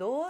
2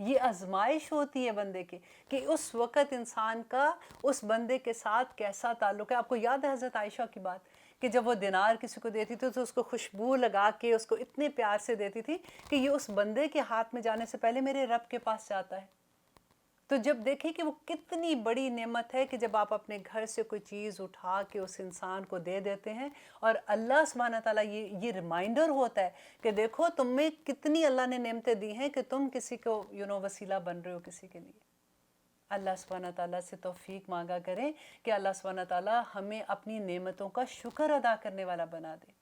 یہ آزمائش ہوتی ہے بندے کی کہ اس وقت انسان کا اس بندے کے ساتھ کیسا تعلق ہے۔ آپ کو یاد ہے حضرت عائشہ کی بات کہ جب وہ دینار کسی کو دیتی تھی تو اس کو خوشبو لگا کے اس کو اتنے پیار سے دیتی تھی کہ یہ اس بندے کے ہاتھ میں جانے سے پہلے میرے رب کے پاس جاتا ہے۔ تو جب دیکھیں کہ وہ کتنی بڑی نعمت ہے کہ جب آپ اپنے گھر سے کوئی چیز اٹھا کے اس انسان کو دے دیتے ہیں، اور اللہ سبحانہ تعالیٰ یہ ریمائنڈر ہوتا ہے کہ دیکھو تم میں کتنی اللہ نے نعمتیں دی ہیں کہ تم کسی کو وسیلہ بن رہے ہو کسی کے لیے۔ اللہ سبحانہ تعالیٰ سے توفیق مانگا کریں کہ اللہ سبحانہ تعالیٰ ہمیں اپنی نعمتوں کا شکر ادا کرنے والا بنا دے۔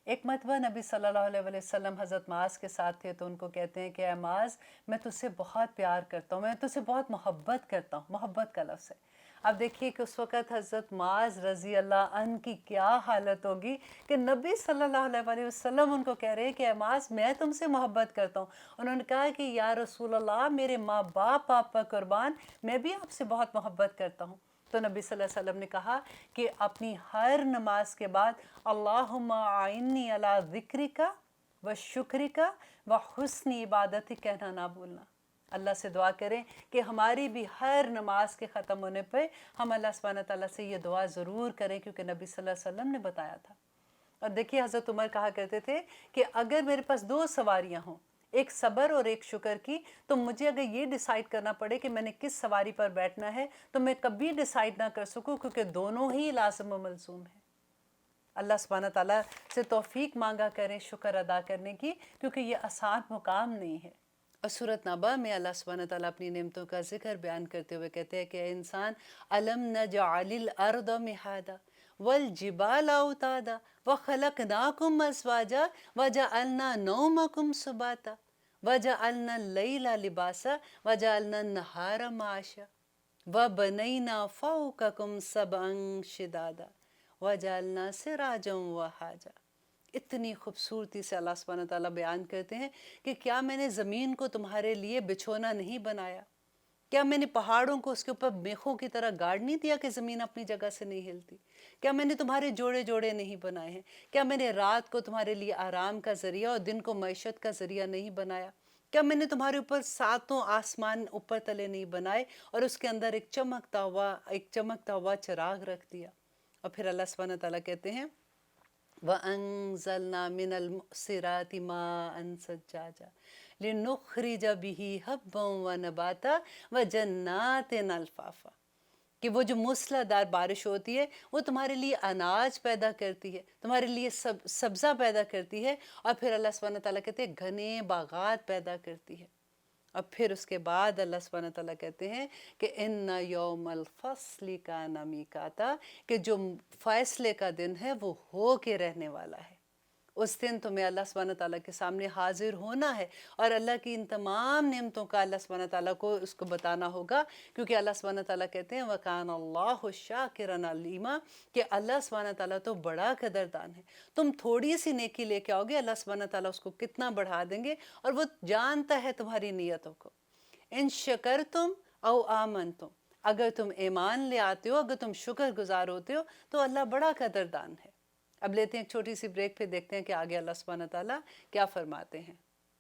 ایک مرتبہ نبی صلی اللہ علیہ وسلم حضرت معاذ کے ساتھ تھے تو ان کو کہتے ہیں کہ اے معاذ، میں تجھ سے بہت پیار کرتا ہوں، میں تجھ سے بہت محبت کرتا ہوں۔ محبت کا لفظ ہے۔ اب دیکھیے کہ اس وقت حضرت معاذ رضی اللہ عنہ کی کیا حالت ہوگی کہ نبی صلی اللہ علیہ وسلم ان کو کہہ رہے ہیں کہ اے معاذ، میں تم سے محبت کرتا ہوں۔ انہوں نے کہا کہ یا رسول اللہ، میرے ماں باپ آپ پر قربان، میں بھی آپ سے بہت محبت کرتا ہوں۔ تو نبی صلی اللہ علیہ وسلم نے کہا کہ اپنی ہر نماز کے بعد اللہم اعنی علی ذکرک و شکرک و حسن عبادتک کہنا نہ بھولنا۔ اللہ سے دعا کریں کہ ہماری بھی ہر نماز کے ختم ہونے پہ ہم اللہ سبحانہ تعالیٰ سے یہ دعا ضرور کریں، کیونکہ نبی صلی اللہ علیہ وسلم نے بتایا تھا۔ اور دیکھیے حضرت عمر کہا کرتے تھے کہ اگر میرے پاس دو سواریاں ہوں، ایک صبر اور ایک شکر کی، تو مجھے اگر یہ ڈیسائیڈ کرنا پڑے کہ میں نے کس سواری پر بیٹھنا ہے تو میں کبھی ڈیسائیڈ نہ کر سکوں، کیونکہ دونوں ہی لازم و ملزوم ہیں۔ اللہ سبحانہ تعالیٰ سے توفیق مانگا کریں شکر ادا کرنے کی، کیونکہ یہ آسان مقام نہیں ہے۔ اور سورۃ نبا میں اللہ سبحانہ تعالیٰ اپنی نعمتوں کا ذکر بیان کرتے ہوئے کہتے ہیں کہ اے انسان، الم نجعل الارض مہادا والجبال اوتادا وخلقناکم ازواجا وجعلنا نومکم سباتا وجعلنا اللیل لباسا وجعلنا النہار معاشا وبنینا فوقکم سبعا شدادا وجعلنا سراجا وہاجا۔ اتنی خوبصورتی سے اللہ سبحانہ تعالیٰ بیان کرتے ہیں کہ کیا میں نے زمین کو تمہارے لیے بچھونا نہیں بنایا؟ کیا میں نے پہاڑوں کو اس کے اوپر میخوں کی طرح گاڑ نہیں دیا کہ زمین اپنی جگہ سے نہیں ہلتی؟ کیا میں نے تمہارے جوڑے جوڑے نہیں بنائے ہیں؟ کیا میں نے رات کو تمہارے لیے آرام کا ذریعہ اور دن کو معیشت کا ذریعہ نہیں بنایا؟ کیا میں نے تمہارے اوپر ساتوں آسمان اوپر تلے نہیں بنائے اور اس کے اندر ایک چمکتا ہوا چراغ رکھ دیا؟ اور پھر اللہ سبحانہ تعالیٰ کہتے ہیں وَأَنزَلْنَا مِنَ الْمُعْصِرَاتِ مَاءً ثَجَّاجًا لِنُخْرِجَ بِهِ حَبًّا وَنَبَاتًا وَجَنَّاتٍ أَلْفَافًا، کہ وہ جو موسلا دار بارش ہوتی ہے وہ تمہارے لیے اناج پیدا کرتی ہے، تمہارے لیے سبزہ پیدا کرتی ہے، اور پھر اللہ سبحانہ تعالیٰ کہتے ہیں گھنے باغات پیدا کرتی ہے۔ اور پھر اس کے بعد اللہ سبحانہ تعالیٰ کہتے ہیں کہ اِنَّ یوم الفصل کان میقاتا، کہ جو فیصلے کا دن ہے وہ ہو کے رہنے والا ہے۔ اس دن تمہیں اللہ سبحانہ تعالیٰ کے سامنے حاضر ہونا ہے اور اللہ کی ان تمام نعمتوں کا اللہ سبحانہ تعالیٰ کو اس کو بتانا ہوگا، کیونکہ اللہ سبحانہ تعالیٰ کہتے ہیں وَكَانَ اللَّهُ شَاكِرًا عَلِيمًا، کہ اللہ سبحانہ تعالیٰ تو بڑا قدردان ہے۔ تم تھوڑی سی نیکی لے کے آؤ گے، اللہ سبحانہ تعالیٰ اس کو کتنا بڑھا دیں گے، اور وہ جانتا ہے تمہاری نیتوں کو۔ ان شکرتم او آمنتم، اگر تم ایمان لے آتے ہو، اگر تم شکر گزار ہوتے ہو تو اللہ بڑا قدردان ہے۔ اب لیتے ہیں ایک چھوٹی سی بریک، پھر دیکھتے ہیں کہ آگے اللہ سبحانہ تعالیٰ کیا فرماتے ہیں۔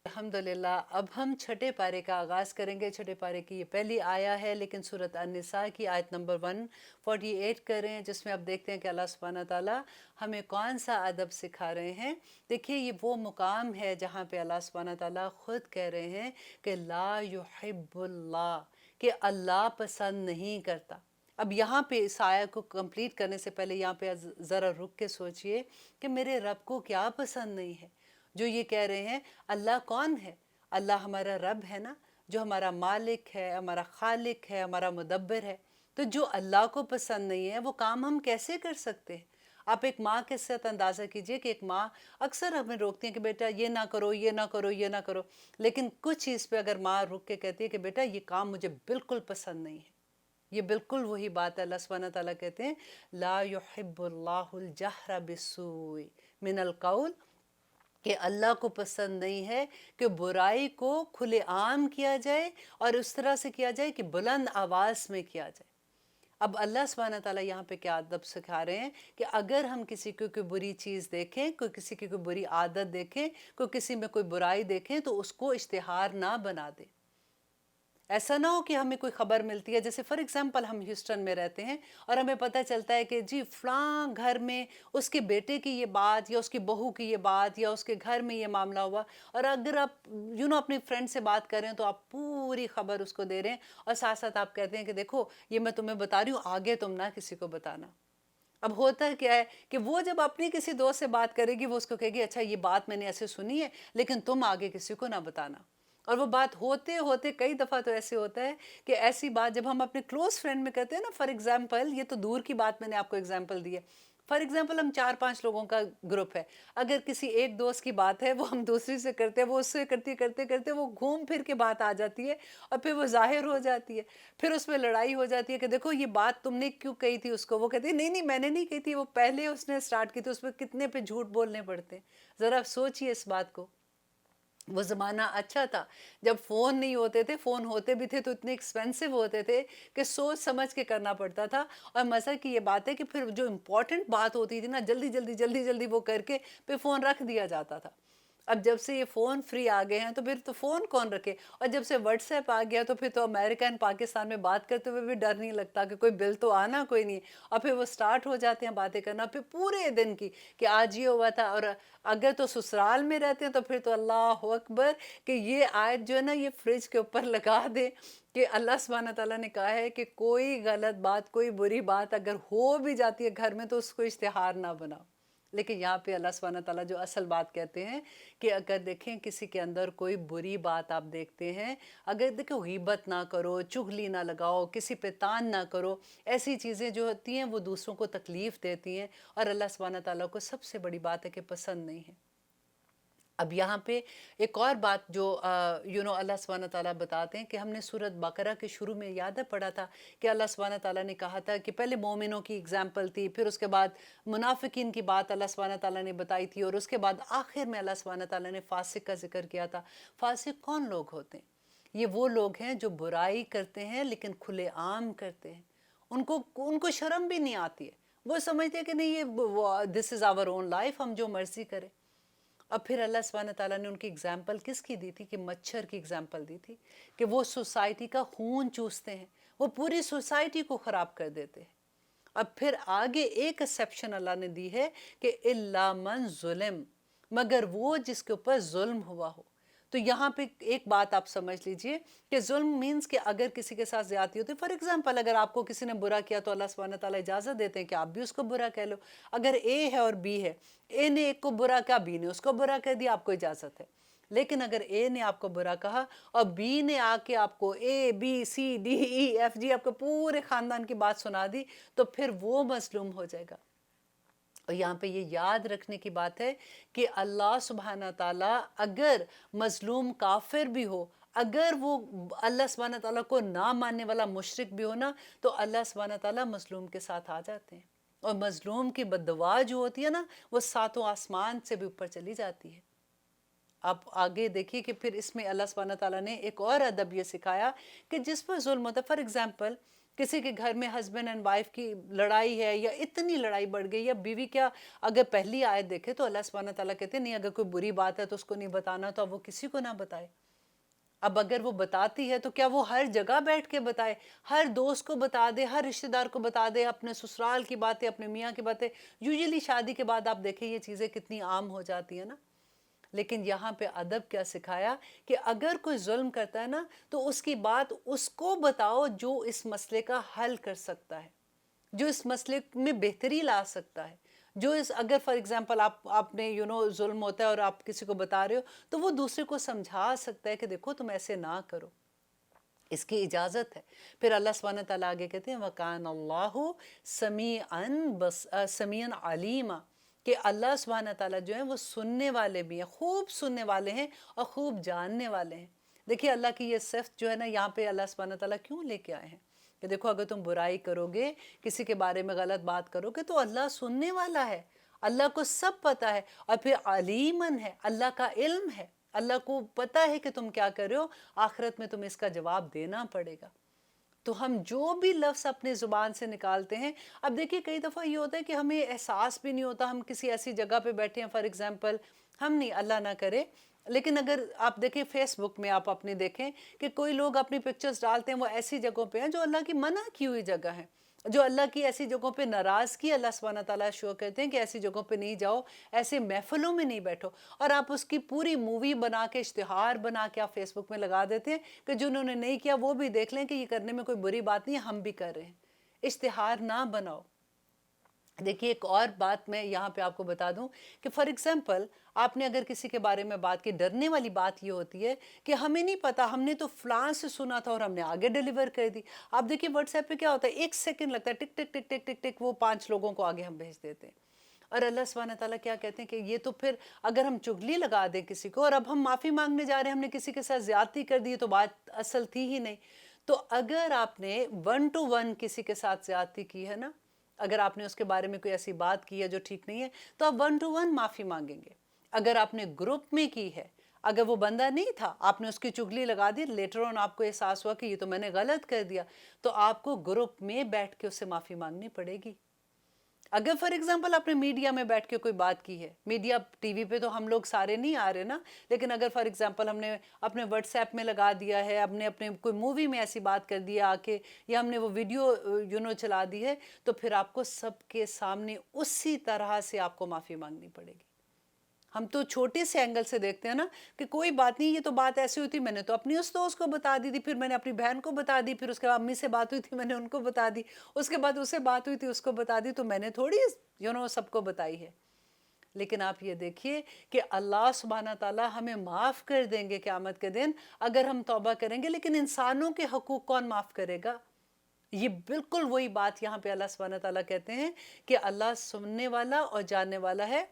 الحمدللہ اب ہم چھٹے پارے کا آغاز کریں گے۔ چھٹے پارے کی یہ پہلی آیا ہے، لیکن سورۃ النساء کی آیت نمبر 148 کر رہے ہیں، جس میں اب دیکھتے ہیں کہ اللہ سبحانہ تعالیٰ ہمیں کون سا ادب سکھا رہے ہیں۔ دیکھیے یہ وہ مقام ہے جہاں پہ اللہ سبحانہ تعالیٰ خود کہہ رہے ہیں کہ لا یحب اللہ، کہ اللہ پسند نہیں کرتا۔ اب یہاں پہ اس آیت کو کمپلیٹ کرنے سے پہلے یہاں پہ ذرا رک کے سوچئے کہ میرے رب کو کیا پسند نہیں ہے جو یہ کہہ رہے ہیں۔ اللہ کون ہے؟ اللہ ہمارا رب ہے نا، جو ہمارا مالک ہے، ہمارا خالق ہے، ہمارا مدبر ہے۔ تو جو اللہ کو پسند نہیں ہے وہ کام ہم کیسے کر سکتے ہیں؟ آپ ایک ماں کے ساتھ اندازہ کیجئے کہ ایک ماں اکثر ہمیں روکتی ہیں کہ بیٹا یہ نہ کرو، یہ نہ کرو، یہ نہ کرو، لیکن کچھ چیز پہ اگر ماں رک کے کہتی ہے کہ بیٹا یہ کام مجھے بالکل پسند نہیں ہے، یہ بالکل وہی بات ہے۔ اللہ سبحانہ تعالیٰ کہتے ہیں لا یحب اللہ الجہر بالسوء من القول، کہ اللہ کو پسند نہیں ہے کہ برائی کو کھلے عام کیا جائے اور اس طرح سے کیا جائے کہ بلند آواز میں کیا جائے۔ اب اللہ سبحانہ تعالیٰ یہاں پہ کیا ادب سکھا رہے ہیں کہ اگر ہم کسی کو کوئی بری چیز دیکھیں، کوئی کسی کی کوئی بری عادت دیکھیں، کوئی کسی میں کوئی برائی دیکھیں تو اس کو اشتہار نہ بنا دیں۔ ایسا نہ ہو کہ ہمیں کوئی خبر ملتی ہے، جیسے فار ایگزامپل ہم ہیوسٹن میں رہتے ہیں اور ہمیں پتہ چلتا ہے کہ جی فلاں گھر میں اس کے بیٹے کی یہ بات یا اس کی بہو کی یہ بات یا اس کے گھر میں یہ معاملہ ہوا، اور اگر آپ اپنی فرینڈ سے بات کر رہے ہیں تو آپ پوری خبر اس کو دے رہے ہیں، اور ساتھ ساتھ آپ کہتے ہیں کہ دیکھو یہ میں تمہیں بتا رہی ہوں، آگے تم نہ کسی کو بتانا۔ اب ہوتا کیا ہے کہ وہ جب اپنی کسی دوست سے بات کرے گی وہ اس کو کہے گی اچھا یہ بات میں نے ایسے سنی ہے لیکن تم آگے کسی کو نہ بتانا، اور وہ بات ہوتے ہوتے کئی دفعہ تو ایسے ہوتا ہے کہ ایسی بات جب ہم اپنے کلوز فرینڈ میں کرتے ہیں نا، فار ایگزامپل یہ تو دور کی بات میں نے آپ کو ایگزامپل دی ہے، فار ایگزامپل ہم 4-5 لوگوں کا گروپ ہے، اگر کسی ایک دوست کی بات ہے وہ ہم دوسری سے کرتے ہیں، وہ اس سے کرتے کرتے کرتے وہ گھوم پھر کے بات آ جاتی ہے اور پھر وہ ظاہر ہو جاتی ہے، پھر اس میں لڑائی ہو جاتی ہے کہ دیکھو یہ بات تم نے کیوں کہی تھی اس کو، وہ کہتی ہے نہیں نہیں میں نے نہیں کہی تھی، وہ پہلے اس نے سٹارٹ کی تھی، اس میں کتنے پہ جھوٹ بولنے پڑتے ہیں۔ ذرا سوچئے اس بات کو، وہ زمانہ اچھا تھا جب فون نہیں ہوتے تھے، فون ہوتے بھی تھے تو اتنے ایکسپینسو ہوتے تھے کہ سوچ سمجھ کے کرنا پڑتا تھا، اور مزہ کی یہ بات ہے کہ پھر جو امپورٹنٹ بات ہوتی تھی نا جلدی جلدی جلدی جلدی وہ کر کے پھر فون رکھ دیا جاتا تھا۔ اب جب سے یہ فون فری آ گئے ہیں تو پھر تو فون کون رکھے، اور جب سے واٹس ایپ آ گیا تو پھر تو امریکہ اور پاکستان میں بات کرتے ہوئے بھی ڈر نہیں لگتا کہ کوئی بل تو آنا کوئی نہیں، اور پھر وہ سٹارٹ ہو جاتے ہیں باتیں کرنا پھر پورے دن کی کہ آج یہ ہوا تھا، اور اگر تو سسرال میں رہتے ہیں تو پھر تو اللہ اکبر کہ یہ آیت جو ہے نا یہ فریج کے اوپر لگا دے کہ اللہ سبحانہ تعالیٰ نے کہا ہے کہ کوئی غلط بات کوئی بری بات اگر ہو بھی جاتی ہے گھر میں تو اس کو اشتہار نہ بناؤ۔ لیکن یہاں پہ اللہ سبحانہ تعالیٰ جو اصل بات کہتے ہیں کہ اگر دیکھیں کسی کے اندر کوئی بری بات آپ دیکھتے ہیں، اگر دیکھو غیبت نہ کرو، چغلی نہ لگاؤ، کسی پہ تان نہ کرو، ایسی چیزیں جو ہوتی ہیں وہ دوسروں کو تکلیف دیتی ہیں، اور اللہ سبحانہ تعالیٰ کو سب سے بڑی بات ہے کہ پسند نہیں ہے۔ اب یہاں پہ ایک اور بات جو اللہ سبحانہ تعالیٰ بتاتے ہیں کہ ہم نے سورۃ بقرہ کے شروع میں یاد ہے پڑھا تھا کہ اللہ سبحانہ تعالیٰ نے کہا تھا کہ پہلے مومنوں کی اگزامپل تھی، پھر اس کے بعد منافقین کی بات اللہ سبحانہ تعالیٰ نے بتائی تھی، اور اس کے بعد آخر میں اللہ سبحانہ تعالیٰ نے فاسق کا ذکر کیا تھا۔ فاسق کون لوگ ہوتے ہیں؟ یہ وہ لوگ ہیں جو برائی کرتے ہیں لیکن کھلے عام کرتے ہیں، ان کو شرم بھی نہیں آتی ہے، وہ سمجھتے ہیں کہ نہیں یہ دس از آور اون لائف، ہم جو مرضی کریں۔ اب پھر اللہ سبحانہ تعالیٰ نے ان کی اگزامپل کس کی دی تھی کہ مچھر کی اگزامپل دی تھی کہ وہ سوسائٹی کا خون چوستے ہیں، وہ پوری سوسائٹی کو خراب کر دیتے ہیں۔ اب پھر آگے ایک ایکسیپشن اللہ نے دی ہے کہ الا من ظلم، مگر وہ جس کے اوپر ظلم ہوا ہو۔ تو یہاں پہ ایک بات آپ سمجھ لیجئے کہ ظلم مینز کہ اگر کسی کے ساتھ زیادتی ہوتی ہے، فار ایگزامپل اگر آپ کو کسی نے برا کیا تو اللہ سبحانہ تعالیٰ اجازت دیتے ہیں کہ آپ بھی اس کو برا کہہ لو۔ اگر اے ہے اور بی ہے، اے نے ایک کو برا کہا، بی نے اس کو برا کہہ دیا، آپ کو اجازت ہے۔ لیکن اگر اے نے آپ کو برا کہا اور بی نے آ کے آپ کو A B C D E F G آپ کو پورے خاندان کی بات سنا دی تو پھر وہ مظلوم ہو جائے گا۔ اور یہاں پہ یہ یاد رکھنے کی بات ہے کہ اللہ سبحانہ تعالیٰ اگر مظلوم کافر بھی ہو، اگر وہ اللہ سبحانہ تعالیٰ کو نہ ماننے والا مشرک بھی ہو نا، تو اللہ سبحانہ تعالیٰ مظلوم کے ساتھ آ جاتے ہیں، اور مظلوم کی بد دعا جو ہوتی ہے نا وہ 7 آسمان سے بھی اوپر چلی جاتی ہے۔ آپ آگے دیکھیے کہ پھر اس میں اللہ سبحانہ تعالیٰ نے ایک اور ادب یہ سکھایا کہ جس پر ظلم ہوتا ہے، فار ایگزامپل کسی کے گھر میں ہسبینڈ اینڈ وائف کی لڑائی ہے یا اتنی لڑائی بڑھ گئی، یا بیوی کیا اگر پہلی آیت دیکھے تو اللہ سبحانہ تعالیٰ کہتے ہیں نہیں اگر کوئی بری بات ہے تو اس کو نہیں بتانا، تو اب وہ کسی کو نہ بتائے۔ اب اگر وہ بتاتی ہے تو کیا وہ ہر جگہ بیٹھ کے بتائے، ہر دوست کو بتا دے، ہر رشتہ دار کو بتا دے، اپنے سسرال کی باتیں، اپنے میاں کی باتیں؟ یوزلی شادی کے بعد آپ دیکھیں یہ چیزیں کتنی عام ہو جاتی ہیں نا۔ لیکن یہاں پہ ادب کیا سکھایا کہ اگر کوئی ظلم کرتا ہے نا تو اس کی بات اس کو بتاؤ جو اس مسئلے کا حل کر سکتا ہے، جو اس مسئلے میں بہتری لا سکتا ہے، جو اگر فار ایگزامپل آپ نے ظلم ہوتا ہے اور آپ کسی کو بتا رہے ہو تو وہ دوسرے کو سمجھا سکتا ہے کہ دیکھو تم ایسے نہ کرو، اس کی اجازت ہے۔ پھر اللہ سبحانہ تعالیٰ آگے کہتے ہیں وَكَانَ اللَّهُ سَمِيعًا عَلِيمًا، کہ اللہ سبحانہ تعالیٰ جو ہیں وہ سننے والے بھی ہیں، خوب سننے والے ہیں اور خوب جاننے والے ہیں۔ دیکھیے اللہ کی یہ صفت جو ہے نا یہاں پہ اللہ سبحانہ تعالیٰ کیوں لے کے آئے ہیں کہ دیکھو اگر تم برائی کرو گے، کسی کے بارے میں غلط بات کرو گے تو اللہ سننے والا ہے، اللہ کو سب پتہ ہے، اور پھر علیمن ہے، اللہ کا علم ہے، اللہ کو پتہ ہے کہ تم کیا کر رہے ہو، آخرت میں تمہیں اس کا جواب دینا پڑے گا۔ تو ہم جو بھی لفظ اپنے زبان سے نکالتے ہیں، اب دیکھیے کئی دفعہ یہ ہوتا ہے کہ ہمیں احساس بھی نہیں ہوتا، ہم کسی ایسی جگہ پہ بیٹھے ہیں، فار ایگزامپل ہم نہیں، اللہ نہ کرے لیکن اگر آپ دیکھیں فیس بک میں آپ اپنی دیکھیں کہ کوئی لوگ اپنی پکچرز ڈالتے ہیں وہ ایسی جگہوں پہ ہیں جو اللہ کی منع کی ہوئی جگہ ہیں، جو اللہ کی ایسی جگہوں پہ ناراضگی اللہ سبحانہ تعالیٰ شو کرتے ہیں کہ ایسی جگہوں پہ نہیں جاؤ، ایسے محفلوں میں نہیں بیٹھو، اور آپ اس کی پوری مووی بنا کے اشتہار بنا کے آپ فیس بک میں لگا دیتے ہیں کہ جنہوں نے نہیں کیا وہ بھی دیکھ لیں کہ یہ کرنے میں کوئی بری بات نہیں ہے، ہم بھی کر رہے ہیں۔ اشتہار نہ بناؤ۔ دیکھیے ایک اور بات میں یہاں پہ آپ کو بتا دوں کہ فار ایگزامپل آپ نے اگر کسی کے بارے میں بات کی، ڈرنے والی بات یہ ہوتی ہے کہ ہمیں نہیں پتا، ہم نے تو فلاں سے سنا تھا اور ہم نے آگے ڈیلیور کر دی۔ آپ دیکھیے واٹس ایپ پہ کیا ہوتا ہے، 1 سیکنڈ لگتا ہے، ٹک ٹک ٹک ٹک ٹک ٹک، وہ 5 لوگوں کو آگے ہم بھیج دیتے ہیں۔ اور اللہ سبحانہ تعالیٰ کیا کہتے ہیں کہ یہ تو پھر اگر ہم چغلی لگا دیں کسی کو، اور اب ہم معافی مانگنے جا رہے ہیں، ہم نے کسی کے ساتھ زیادتی کر دی تو بات اصل تھی ہی نہیں۔ تو اگر آپ نے 1 to 1 کسی کے ساتھ زیادتی کی ہے نا، اگر آپ نے اس کے بارے میں کوئی ایسی بات کی ہے جو ٹھیک نہیں ہے، تو آپ 1 to 1 معافی مانگیں گے۔ اگر آپ نے گروپ میں کی ہے، اگر وہ بندہ نہیں تھا، آپ نے اس کی چغلی لگا دی، لیٹر آن آپ کو احساس ہوا کہ یہ تو میں نے غلط کر دیا، تو آپ کو گروپ میں بیٹھ کے اس سے معافی مانگنی پڑے گی۔ اگر فار ایگزامپل آپ نے میڈیا میں بیٹھ کے کوئی بات کی ہے، میڈیا ٹی وی پہ تو ہم لوگ سارے نہیں آ رہے نا، لیکن اگر فار ایگزامپل ہم نے اپنے واٹس ایپ میں لگا دیا ہے، ہم نے اپنے کوئی مووی میں ایسی بات کر دیا آ کے، یا ہم نے وہ ویڈیو چلا دی ہے، تو پھر آپ کو سب کے سامنے اسی طرح سے آپ کو معافی مانگنی پڑے گی۔ ہم تو چھوٹے سے اینگل سے دیکھتے ہیں نا کہ کوئی بات نہیں، یہ تو بات ایسی ہوئی تھی، میں نے تو اپنی اس دوست کو بتا دی تھی، پھر میں نے اپنی بہن کو بتا دی، پھر اس کے بعد امی سے بات ہوئی تھی میں نے ان کو بتا دی، اس کے بعد اسے بات ہوئی تھی اس کو بتا دی، تو میں نے تھوڑی سب کو بتائی ہے۔ لیکن آپ یہ دیکھیے کہ اللہ سبحانہ تعالیٰ ہمیں معاف کر دیں گے قیامت کے دن اگر ہم توبہ کریں گے، لیکن انسانوں کے حقوق کون معاف کرے گا؟ یہ بالکل وہی بات یہاں پہ اللہ سبحانہ تعالیٰ کہتے ہیں کہ اللہ سننے والا اور جاننے والا ہے۔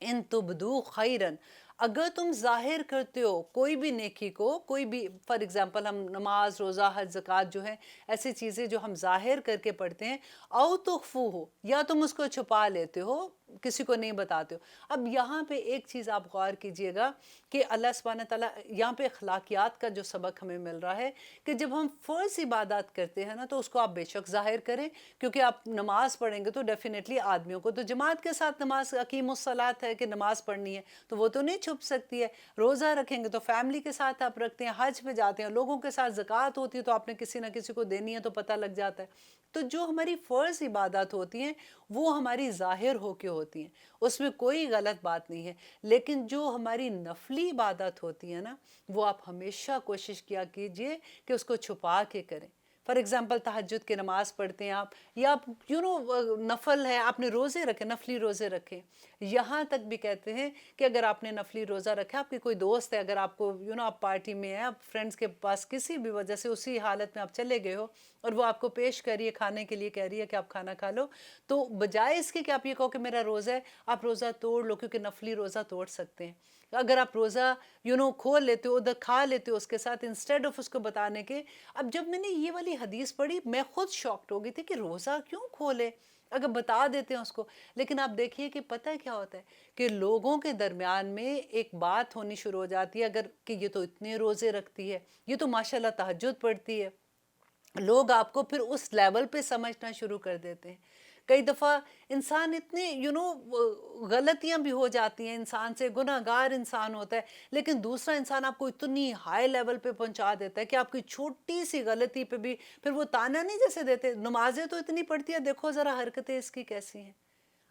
ان تبدو خیرن، اگر تم ظاہر کرتے ہو کوئی بھی نیکی کو، کوئی بھی فار ایگزامپل ہم نماز، روزہ، حج، زکوٰۃ جو ہیں ایسی چیزیں جو ہم ظاہر کر کے پڑھتے ہیں، او تخفو ہو، یا تم اس کو چھپا لیتے ہو، کسی کو نہیں بتاتے ہو۔ اب یہاں پہ ایک چیز آپ غور کیجئے گا کہ اللہ سبحانہ تعالیٰ یہاں پہ اخلاقیات کا جو سبق ہمیں مل رہا ہے کہ جب ہم فرض عبادات کرتے ہیں نا تو اس کو آپ بے شک ظاہر کریں، کیونکہ آپ نماز پڑھیں گے تو ڈیفینیٹلی آدمیوں کو تو جماعت کے ساتھ نماز اقیم الصلاۃ ہے کہ نماز پڑھنی ہے، تو وہ تو نہیں چھپ سکتی ہے۔ روزہ رکھیں گے تو فیملی کے ساتھ آپ رکھتے ہیں، حج پہ جاتے ہیں لوگوں کے ساتھ، زکوٰۃ ہوتی ہے تو آپ نے کسی نہ کسی کو دینی ہے تو پتہ لگ جاتا ہے۔ تو جو ہماری فرض عبادات ہوتی ہیں وہ ہماری ظاہر ہو کے ہوتی ہیں، اس میں کوئی غلط بات نہیں ہے، لیکن جو ہماری نفلی عبادت ہوتی ہیں نا وہ آپ ہمیشہ کوشش کیا کیجئے کہ اس کو چھپا کے کریں۔ فار ایگزامپل تہجد کی نماز پڑھتے ہیں آپ، یا آپ نفل ہے، آپ نے روزے رکھے، نفلی روزے رکھے، یہاں تک بھی کہتے ہیں کہ اگر آپ نے نفلی روزہ رکھا، آپ کی کوئی دوست ہے، اگر آپ کو آپ پارٹی میں ہیں، آپ فرینڈز کے پاس کسی بھی وجہ سے اسی حالت میں آپ چلے گئے ہو اور وہ آپ کو پیش کر رہی ہے، کھانے کے لیے کہہ رہی ہے کہ آپ کھانا کھا لو، تو بجائے اس کے کہ آپ یہ کہو کہ میرا روزہ ہے، آپ روزہ توڑ لو، کیونکہ نفلی روزہ توڑ سکتے ہیں۔ اگر آپ روزہ کھول لیتے ہو، ادھر کھا لیتے ہو اس کے ساتھ، انسٹیڈ آف اس کو بتانے کے۔ اب جب میں نے یہ والی حدیث پڑھی میں خود شاکڈ ہو گئی تھی کہ روزہ کیوں کھولے اگر بتا دیتے ہیں اس کو۔ لیکن آپ دیکھیے کہ پتہ کیا ہوتا ہے کہ لوگوں کے درمیان میں ایک بات ہونی شروع ہو جاتی ہے اگر کہ یہ تو اتنے روزے رکھتی ہے، یہ تو ماشاءاللہ تہجد پڑھتی ہے، لوگ آپ کو پھر اس لیول پہ سمجھنا شروع کر دیتے ہیں۔ کئی دفعہ انسان اتنے غلطیاں بھی ہو جاتی ہیں، انسان سے گناہگار انسان ہوتا ہے، لیکن دوسرا انسان آپ کو اتنی ہائی لیول پہ پہنچا دیتا ہے کہ آپ کی چھوٹی سی غلطی پہ بھی پھر وہ تانا نہیں جیسے دیتے، نمازیں تو اتنی پڑھتی ہے، دیکھو ذرا حرکتیں اس کی کیسی ہیں۔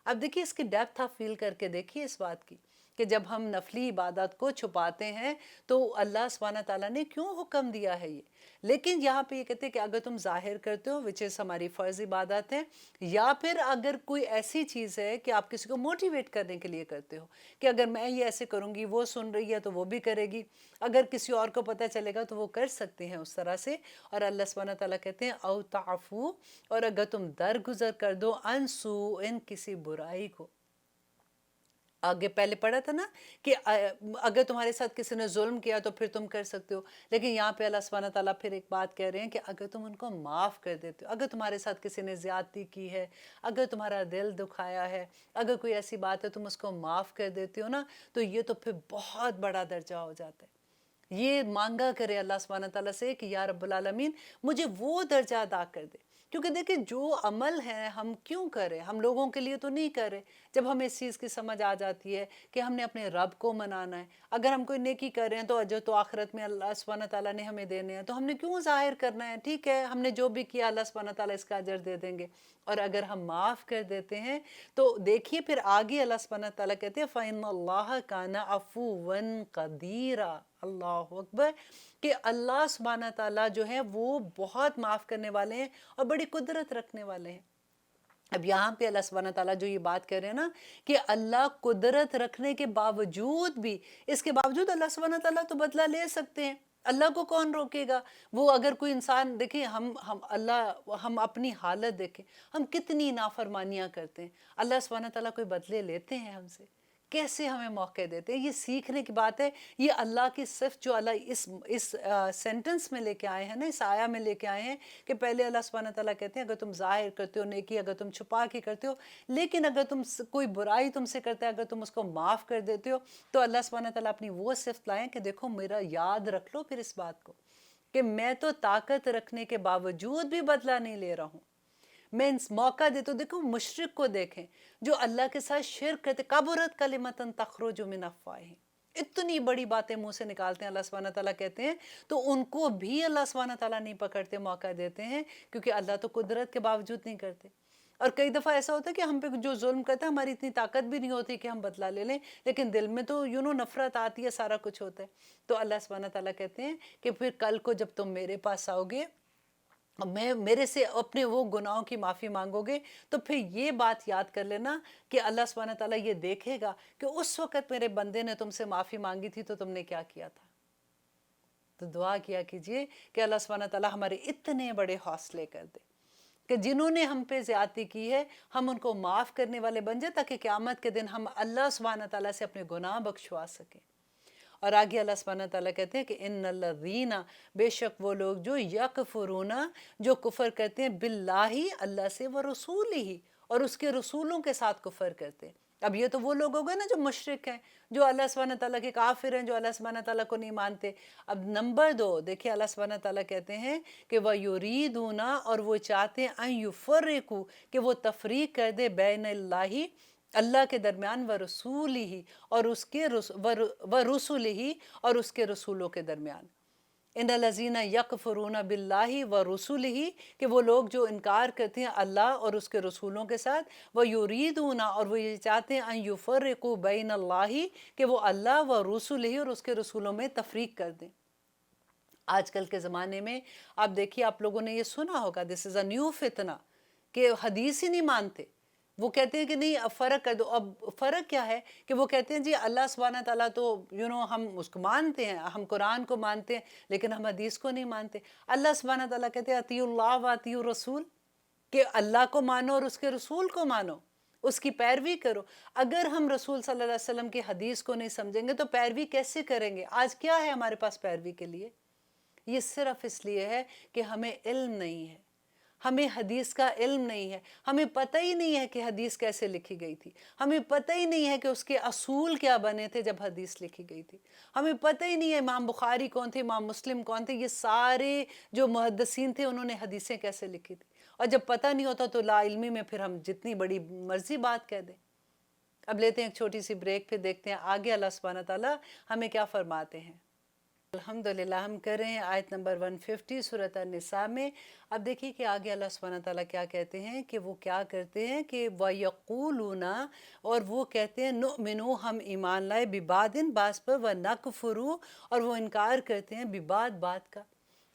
اب دیکھیے اس کی ڈیپتھ آپ فیل کر کے دیکھیے اس بات کی کہ جب ہم نفلی عبادت کو چھپاتے ہیں تو اللہ سبحانہ تعالیٰ نے کیوں حکم دیا ہے یہ۔ لیکن یہاں پہ یہ کہتے ہیں کہ اگر تم ظاہر کرتے ہو which is ہماری فرض عبادت ہے، یا پھر اگر کوئی ایسی چیز ہے کہ آپ کسی کو موٹیویٹ کرنے کے لیے کرتے ہو کہ اگر میں یہ ایسے کروں گی وہ سن رہی ہے تو وہ بھی کرے گی، اگر کسی اور کو پتہ چلے گا تو وہ کر سکتے ہیں اس طرح سے۔ اور اللہ سبحانہ تعالیٰ کہتے ہیں او تعفو، اور اگر تم درگزر کر دو ان سوء، کسی برائی کو۔ آگے پہلے پڑھا تھا نا کہ اگر تمہارے ساتھ کسی نے ظلم کیا تو پھر تم کر سکتے ہو، لیکن یہاں پہ اللہ سبحانہ تعالیٰ پھر ایک بات کہہ رہے ہیں کہ اگر تم ان کو معاف کر دیتے ہو، اگر تمہارے ساتھ کسی نے زیادتی کی ہے، اگر تمہارا دل دکھایا ہے، اگر کوئی ایسی بات ہے تم اس کو معاف کر دیتے ہو نا، تو یہ تو پھر بہت بڑا درجہ ہو جاتا ہے۔ یہ مانگا کرے اللہ سبحانہ تعالیٰ سے کہ یا رب العالمین مجھے وہ درجہ عطا کر دے کیونکہ دیکھیں جو عمل ہے ہم کیوں کریں، ہم لوگوں کے لیے تو نہیں کریں۔ جب ہمیں اس چیز کی سمجھ آ جاتی ہے کہ ہم نے اپنے رب کو منانا ہے، اگر ہم کوئی نیکی کر رہے ہیں تو اجر تو آخرت میں اللہ سبحانہ تعالیٰ نے ہمیں دینے ہیں، تو ہم نے کیوں ظاہر کرنا ہے؟ ٹھیک ہے، ہم نے جو بھی کیا اللہ سبحانہ تعالیٰ اس کا اجر دے دیں گے۔ اور اگر ہم معاف کر دیتے ہیں تو دیکھیے پھر آگے اللہ سبحانہ تعالیٰ کہتے ہیں فَإِنَّ اللَّهَ كَانَ عَفُوًّا قَدِيرًا، اللہ اکبر، کہ اللہ سبحانہ تعالیٰ جو ہے وہ بہت معاف کرنے والے ہیں اور بڑی قدرت رکھنے والے ہیں۔ اب یہاں پہ اللہ سبحانہ تعالیٰ جو یہ بات کر رہے ہیں نا کہ اللہ قدرت رکھنے کے باوجود بھی، اس کے باوجود اللہ سبحانہ تعالیٰ تو بدلہ لے سکتے ہیں، اللہ کو کون روکے گا؟ وہ اگر کوئی انسان دیکھیں، ہم اپنی حالت دیکھیں، ہم کتنی نافرمانیاں کرتے ہیں، اللہ سبحانہ تعالیٰ کوئی بدلے لیتے ہیں ہم سے؟ کیسے ہمیں موقع دیتے ہیں؟ یہ سیکھنے کی بات ہے، یہ اللہ کی صرف جو اللہ اس سینٹنس میں لے کے آئے ہیں نا، اس آیا میں لے کے آئے ہیں کہ پہلے اللہ سبحانہ تعالیٰ کہتے ہیں اگر تم ظاہر کرتے ہو نیکی، اگر تم چھپا کے کرتے ہو، لیکن اگر تم کوئی برائی تم سے کرتا ہے، اگر تم اس کو معاف کر دیتے ہو، تو اللہ سبحانہ تعالیٰ اپنی وہ صفت لائیں کہ دیکھو میرا یاد رکھ لو پھر اس بات کو کہ میں تو طاقت رکھنے کے باوجود بھی بدلہ نہیں لے رہا ہوں، میں اس موقع دیتا ہوں۔ دیکھو مشرک کو دیکھیں جو اللہ کے ساتھ شرک کرتے، کبرت کلمۃ تخرج من افواہہم، اتنی بڑی باتیں منہ سے نکالتے ہیں، اللہ سبحانہ تعالیٰ کہتے ہیں تو ان کو بھی اللہ سبحانہ تعالیٰ نہیں پکڑتے، موقع دیتے ہیں، کیونکہ اللہ تو قدرت کے باوجود نہیں کرتے۔ اور کئی دفعہ ایسا ہوتا ہے کہ ہم پہ جو ظلم کرتا ہے ہماری اتنی طاقت بھی نہیں ہوتی کہ ہم بدلہ لے لیں، لیکن دل میں تو نفرت آتی ہے، سارا کچھ ہوتا ہے۔ تو اللہ سبحانہ تعالیٰ کہتے ہیں کہ پھر کل کو جب تم میرے پاس آؤ گے، میرے سے اپنے وہ گناہوں کی معافی مانگو گے، تو پھر یہ بات یاد کر لینا کہ اللہ سبحانہ تعالیٰ یہ دیکھے گا کہ اس وقت میرے بندے نے تم سے معافی مانگی تھی تو تم نے کیا کیا تھا۔ تو دعا کیا کیجئے کہ اللہ سبحانہ تعالیٰ ہمارے اتنے بڑے حوصلے کر دے کہ جنہوں نے ہم پہ زیادتی کی ہے ہم ان کو معاف کرنے والے بن جائیں، تاکہ قیامت کے دن ہم اللہ سبحانہ تعالیٰ سے اپنے گناہ بخشوا سکیں۔ اور آگے اللہ سبحانہ تعالیٰ کہتے ہیں کہ ان الذین، بے شک وہ لوگ جو یکفرون، جو کفر کرتے ہیں، باللہ، اللہ سے، ورسولہ، اور اس کے رسولوں کے ساتھ کفر کرتے ہیں۔ اب یہ تو وہ لوگ ہو گئے نا جو مشرک ہیں، جو اللہ سبحانہ تعالیٰ کے کافر ہیں، جو اللہ سبحانہ تعالیٰ کو نہیں مانتے۔ اب نمبر 2 دیکھیں، اللہ سبحانہ تعالیٰ کہتے ہیں کہ وَيُرِيدُونَ، اور وہ چاہتے ہیں، ان یفرقوا، کہ وہ تفریق کر دے، بین اللہ، اللہ کے درمیان، ورسولہ، اور اس کے ورسولہ، اور اس کے رسولوں کے درمیان۔ ان الذین یکفرون باللہ ورسولہ، کہ وہ لوگ جو انکار کرتے ہیں اللہ اور اس کے رسولوں کے ساتھ، ویریدون، اور وہ یہ چاہتے ہیں، ان یفرقوا بین اللہ، کہ وہ اللہ ورسولہ اور اس کے رسولوں میں تفریق کر دیں۔ آج کل کے زمانے میں آپ دیکھیے، آپ لوگوں نے یہ سنا ہوگا، دس از اے نیو فتنہ، کہ حدیث ہی نہیں مانتے۔ وہ کہتے ہیں کہ نہیں اب فرق کر دو۔ اب فرق کیا ہے کہ وہ کہتے ہیں جی اللہ سبحانہ تعالیٰ تو ہم اس کو مانتے ہیں، ہم قرآن کو مانتے ہیں، لیکن ہم حدیث کو نہیں مانتے۔ اللہ سبحانہ تعالیٰ کہتے ہیں اطیعوا اللہ و اطیعوا الرسول، کہ اللہ کو مانو اور اس کے رسول کو مانو، اس کی پیروی کرو۔ اگر ہم رسول صلی اللہ علیہ وسلم کی حدیث کو نہیں سمجھیں گے تو پیروی کیسے کریں گے؟ آج کیا ہے ہمارے پاس پیروی کے لیے؟ یہ صرف اس لیے ہے کہ ہمیں علم نہیں ہے، ہمیں حدیث کا علم نہیں ہے، ہمیں پتہ ہی نہیں ہے کہ حدیث کیسے لکھی گئی تھی، ہمیں پتہ ہی نہیں ہے کہ اس کے اصول کیا بنے تھے جب حدیث لکھی گئی تھی، ہمیں پتہ ہی نہیں ہے امام بخاری کون تھے، امام مسلم کون تھے، یہ سارے جو محدثین تھے انہوں نے حدیثیں کیسے لکھی تھی۔ اور جب پتہ نہیں ہوتا تو لا علمی میں پھر ہم جتنی بڑی مرضی بات کہہ دیں۔ اب لیتے ہیں ایک چھوٹی سی بریک، پھر دیکھتے ہیں آگے اللہ سبحانہ تعالیٰ ہمیں کیا فرماتے ہیں۔ الحمدللہ ہم کر رہے ہیں آیت نمبر 150 سورۃ النساء میں۔ اب دیکھیے کہ آگے اللہ سبحانہ تعالیٰ کیا کہتے ہیں کہ وہ کیا کرتے ہیں کہ وَيَقُولُونَ، اور وہ کہتے ہیں نُؤْمِنُ، ہم ایمان لائے، بِبَعْضٍ، بعض پر، وَنَكْفُرُ، اور وہ انکار کرتے ہیں، بِبَعْضٍ، بات کا،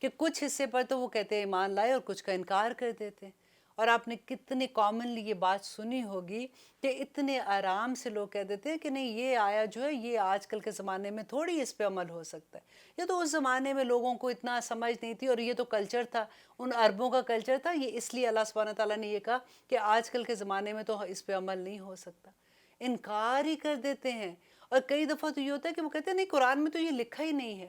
کہ کچھ حصے پر تو وہ کہتے ہیں ایمان لائے اور کچھ کا انکار کر دیتے ہیں۔ اور آپ نے کتنے کامنلی یہ بات سنی ہوگی کہ اتنے آرام سے لوگ کہہ دیتے ہیں کہ نہیں یہ آیا جو ہے یہ آج کل کے زمانے میں تھوڑی اس پہ عمل ہو سکتا ہے، یہ تو اس زمانے میں لوگوں کو اتنا سمجھ نہیں تھی اور یہ تو کلچر تھا، ان عربوں کا کلچر تھا، یہ اس لیے اللہ سبحانہ تعالیٰ نے یہ کہا کہ آج کل کے زمانے میں تو اس پہ عمل نہیں ہو سکتا، انکار ہی کر دیتے ہیں۔ اور کئی دفعہ تو یہ ہوتا ہے کہ وہ کہتے ہیں نہیں قرآن میں تو یہ لکھا ہی نہیں ہے۔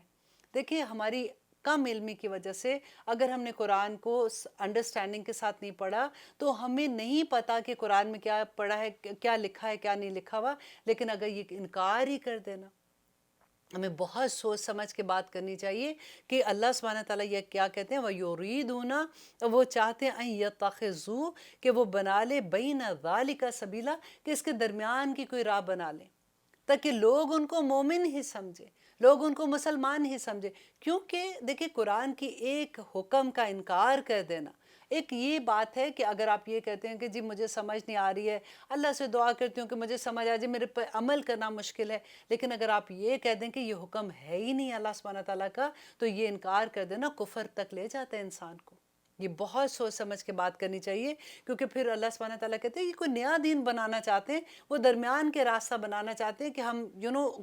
دیکھیے ہماری کم علمی کی وجہ سے اگر ہم نے قرآن کو انڈرسٹینڈنگ کے ساتھ نہیں پڑھا تو ہمیں نہیں پتا کہ قرآن میں کیا پڑھا ہے، کیا لکھا ہے، کیا نہیں لکھا ہوا، لیکن اگر یہ انکار ہی کر دینا ہمیں بہت سوچ سمجھ کے بات کرنی چاہیے کہ اللہ سبحانہ تعالیٰ یہ کیا کہتے ہیں، وَيُرِيدُونَ، وہ چاہتے ہیں، أَن يَتَّخِذُوا، کہ وہ بنا لے، بَيْنَ ذَلِكَ سَبِيلًا، کہ اس کے درمیان کی کوئی راہ بنا لیں، تاکہ لوگ ان کو مومن ہی سمجھے، لوگ ان کو مسلمان ہی سمجھے۔ کیونکہ دیکھیں قرآن کی ایک حکم کا انکار کر دینا، ایک یہ بات ہے کہ اگر آپ یہ کہتے ہیں کہ جی مجھے سمجھ نہیں آ رہی ہے، اللہ سے دعا کرتی ہوں کہ مجھے سمجھ آ جائے، میرے پہ عمل کرنا مشکل ہے، لیکن اگر آپ یہ کہہ دیں کہ یہ حکم ہے ہی نہیں اللہ سبحانہ تعالیٰ کا، تو یہ انکار کر دینا کفر تک لے جاتا ہے انسان کو۔ یہ بہت سوچ سمجھ کے بات کرنی چاہیے، کیونکہ پھر اللہ سبحانہ تعالیٰ کہتے ہیں یہ کوئی نیا دین بنانا چاہتے ہیں، وہ درمیان کے راستہ بنانا چاہتے ہیں کہ ہم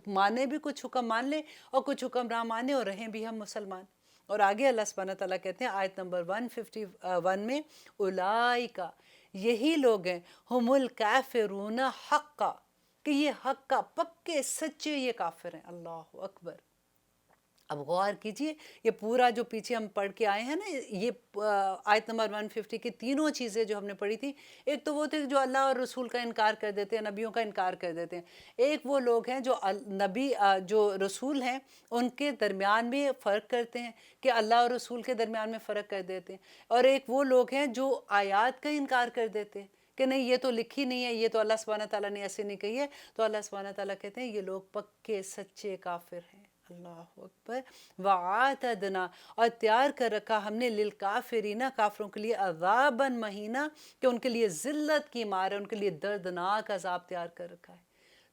مانے بھی کچھ حکم مان لیں اور کچھ حکم نہ مانے اور رہیں بھی ہم مسلمان۔ اور آگے اللہ سبحانہ تعالیٰ کہتے ہیں آیت نمبر 151 میں، اولائکا، یہی لوگ ہیں، ہم الکافرون حقا، کہ یہ حق کا پکے سچے یہ کافر ہیں۔ اللہ اکبر۔ اب غور کیجئے، یہ پورا جو پیچھے ہم پڑھ کے آئے ہیں نا، یہ آیت نمبر 150 کی تینوں چیزیں جو ہم نے پڑھی تھی، ایک تو وہ تھے جو اللہ اور رسول کا انکار کر دیتے ہیں، نبیوں کا انکار کر دیتے ہیں۔ ایک وہ لوگ ہیں جو نبی جو رسول ہیں ان کے درمیان میں فرق کرتے ہیں، کہ اللہ اور رسول کے درمیان میں فرق کر دیتے ہیں۔ اور ایک وہ لوگ ہیں جو آیات کا انکار کر دیتے ہیں کہ نہیں یہ تو لکھی نہیں ہے، یہ تو اللہ سبحانہ تعالیٰ نے ایسے نہیں کہی ہے، تو اللہ سبحانہ تعالیٰ کہتے ہیں یہ لوگ پکے سچے کافر ہیں۔ اللہ اکبر۔ وَعَاتَدْنَا، اور تیار کر رکھا ہم نے للکافرین، کافروں کے لیے، عذاباً مہینہ، کہ ان کے لیے ذلت کی مار ہے، ان کے لیے دردناک عذاب تیار کر رکھا ہے۔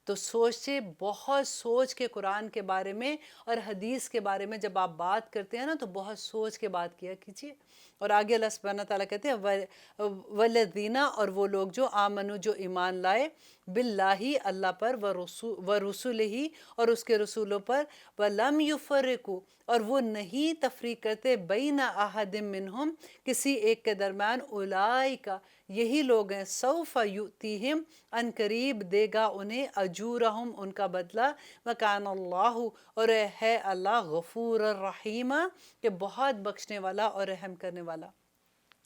تو سوچے، بہت سوچ کے قرآن کے بارے میں اور حدیث کے بارے میں جب آپ بات کرتے ہیں نا تو بہت سوچ کے بات کیا کیجیے۔ اور آگے اللہ سبحانہ تعالیٰ کہتے ہیں وَالَّذِينَ، اور وہ لوگ جو آمنو، جو ایمان لائے، باللہ، اللہ پر، ورسولہ، اور اس کے رسولوں پر، وَلَمْ يُفَرِّقُوا، اور وہ نہیں تفریق کرتے، بین احد منہم، کسی ایک کے درمیان، اولئک، یہی لوگ ہیں، سوف یؤتیہم، ان قریب دے گا انہیں، اجورہم، ان کا بدلہ، وکان اللہ، اور ہے اللہ، غفور الرحیم، کہ بہت بخشنے والا اور رحم کرنے والا۔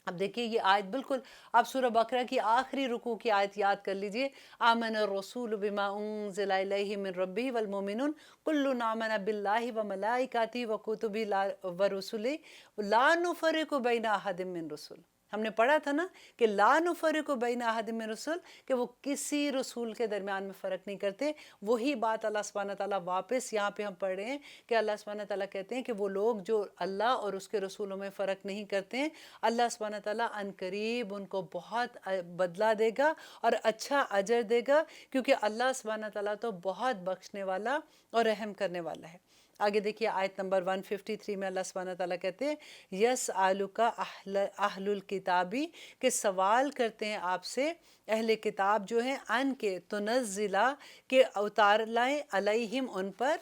اب دیکھیے یہ آیت بالکل، آپ سورہ بقرہ کی آخری رکوع کی آیت یاد کر لیجئے، آمن الرسول بما انزل الیہ من ربہ والمؤمنون کل آمن باللہ وملائکتہ وکتبہ ورسلہ لا نفرق بین احد من رسل۔ ہم نے پڑھا تھا نا کہ لا نفرق بین احد من رسل، کہ وہ کسی رسول کے درمیان میں فرق نہیں کرتے۔ وہی بات اللہ سبحانہ تعالیٰ واپس یہاں پہ ہم پڑھ رہے ہیں کہ اللہ سبحانہ تعالیٰ کہتے ہیں کہ وہ لوگ جو اللہ اور اس کے رسولوں میں فرق نہیں کرتے ہیں، اللہ سبحانہ تعالیٰ ان قریب ان کو بہت بدلہ دے گا اور اچھا اجر دے گا، کیونکہ اللہ سبحانہ تعالیٰ تو بہت بخشنے والا اور رحم کرنے والا ہے۔ آگے دیکھیے آیت نمبر 153 میں اللہ سبحانہ تعالیٰ کہتے ہیں یسألک اہل الکتابی، کہ سوال کرتے ہیں آپ سے اہل کتاب جو ہیں، ان کے تنزلہ، کہ اتار لائیں، علیہم ان پر،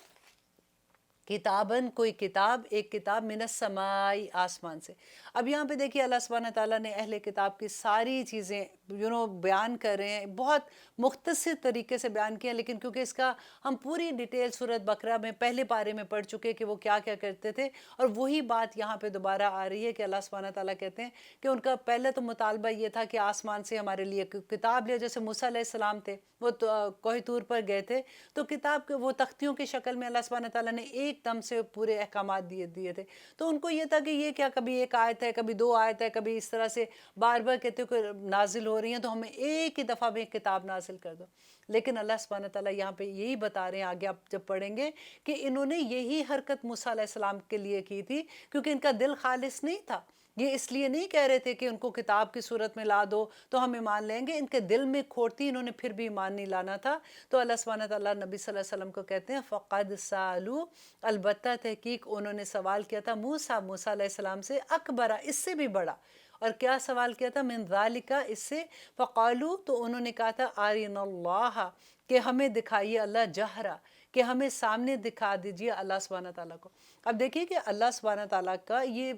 کتاباً کوئی کتاب، ایک کتاب، من السماء، آسمان سے۔ اب یہاں پہ دیکھیے اللہ سبحانہ تعالیٰ نے اہل کتاب کی ساری چیزیں بیان کر رہے ہیں، بہت مختصر طریقے سے بیان کیا، لیکن کیونکہ اس کا ہم پوری ڈیٹیل سورۃ بقرہ میں پہلے پارے میں پڑھ چکے کہ وہ کیا کیا کرتے تھے، اور وہی بات یہاں پہ دوبارہ آ رہی ہے کہ اللہ سبحانہ تعالیٰ کہتے ہیں کہ ان کا پہلے تو مطالبہ یہ تھا کہ آسمان سے ہمارے لیے کتاب لے، جیسے موسیٰ علیہ السلام تھے، وہ کوہ طور پر گئے تھے، تو کتاب کے وہ تختیوں کی شکل میں اللہ سبحانہ تعالیٰ نے ایک دم سے پورے احکامات دیے تھے۔ تو ان کو یہ تھا کہ یہ کیا، کبھی ایک آیت ہے، کبھی دو آیت ہے، کبھی اس طرح سے بار بار کہتے کہ نازل ہو رہی ہیں، تو ہمیں ایک ہی دفعہ میں ایک کتاب نازل کر دو۔ لیکن اللہ سبحانہ تعالیٰ یہاں پہ یہی بتا رہے ہیں، آگے آپ جب پڑھیں گے، کہ انہوں نے یہی حرکت موسیٰ علیہ السلام کے لیے کی تھی، کیونکہ ان کا دل خالص نہیں تھا۔ یہ اس لیے نہیں کہہ رہے تھے کہ ان کو کتاب کی صورت میں لا دو تو ہم ایمان لیں گے، ان کے دل میں کھوٹ تھی، انہوں نے پھر بھی ایمان نہیں لانا تھا۔ تو اللہ سبحانہ تعالیٰ نبی صلی اللہ علیہ وسلم کو کہتے ہیں فقد سالو، البتہ تحقیق انہوں نے سوال کیا تھا موسیٰ علیہ السلام سے، اکبر، اس سے بھی بڑا۔ اور کیا سوال کیا تھا؟ من ذالک، اس سے، فقالو، تو انہوں نے کہا تھا آرنا اللہ، کہ ہمیں دکھائیے اللہ، جہرا، کہ ہمیں سامنے دکھا دیجئے اللہ سبحانہ تعالیٰ کو۔ اب دیکھیے کہ اللہ سبحانہ تعالیٰ کا یہ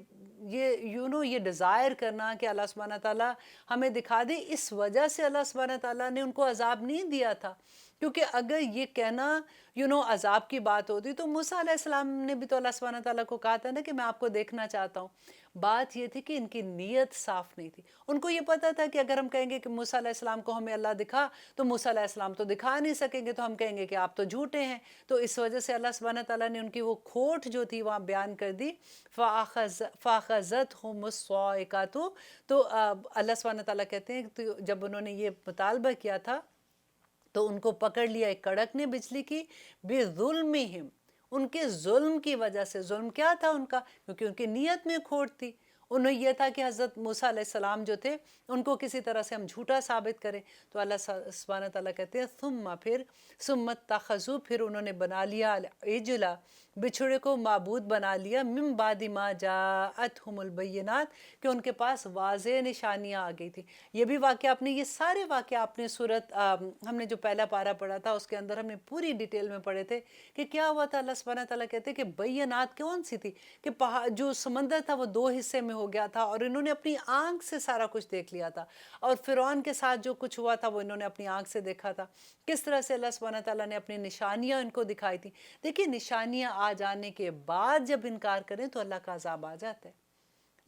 ڈیزائر کرنا کہ اللہ سبحانہ تعالیٰ ہمیں دکھا دے، اس وجہ سے اللہ سبحانہ تعالیٰ نے ان کو عذاب نہیں دیا تھا، کیونکہ اگر یہ کہنا عذاب کی بات ہوتی تو موسیٰ علیہ السلام نے بھی تو اللہ سبحانہ تعالیٰ کو کہا تھا نا کہ میں آپ کو دیکھنا چاہتا ہوں. بات یہ تھی کہ ان کی نیت صاف نہیں تھی. ان کو یہ پتا تھا کہ اگر ہم کہیں گے کہ موسیٰ علیہ السلام کو ہمیں اللہ دکھا تو موسیٰ علیہ السلام تو دکھا نہیں سکیں گے، تو ہم کہیں گے کہ آپ تو جھوٹے ہیں. تو اس وجہ سے اللہ سبحانہ تعالیٰ نے ان کی وہ کھوٹ جو تھی وہاں بیان کر دی. فَأَخَذَتْهُمُ الصَّاعِقَةُ. تو اللہ سبحانہ تعالیٰ کہتے ہیں کہ جب انہوں نے یہ مطالبہ کیا تھا تو ان کو پکڑ لیا ایک کڑک نے بجلی کی، بِظُلْمِهِمْ، ان کے ظلم کی وجہ سے. ظلم کیا تھا ان کا؟ کیونکہ ان کی نیت میں کھوٹ تھی. انہیں یہ تھا کہ حضرت موسیٰ علیہ السلام جو تھے ان کو کسی طرح سے ہم جھوٹا ثابت کریں. تو اللہ سبحانہ تعالیٰ کہتے ہیں ثم اتخذوا، پھر انہوں نے بنا لیا العجل، بچھڑے کو معبود بنا لیا، من بعد ما جاءتهم البینات، کہ ان کے پاس واضح نشانیاں آ گئی تھی. یہ بھی واقعہ آپ نے، یہ سارے واقعہ آپ نے ہم نے جو پہلا پارہ پڑھا تھا اس کے اندر ہم نے پوری ڈیٹیل میں پڑھے تھے کہ کیا ہوا تھا. اللہ سبحانہ تعالیٰ کہتے ہیں کہ بینات کون سی تھی؟ کہ جو سمندر تھا وہ دو حصے میں ہو گیا تھا اور انہوں نے اپنی آنکھ سے سارا کچھ دیکھ لیا تھا. اور فرعون کے ساتھ جو کچھ ہوا تھا وہ انہوں نے اپنی آنکھ سے دیکھا تھا. کس طرح سے اللہ سبحانہ تعالیٰ نے اپنی نشانیاں ان کو دکھائی تھی. دیکھیے نشانیاں آ جانے کے بعد جب انکار کریں تو اللہ کا عذاب آ جاتا ہے.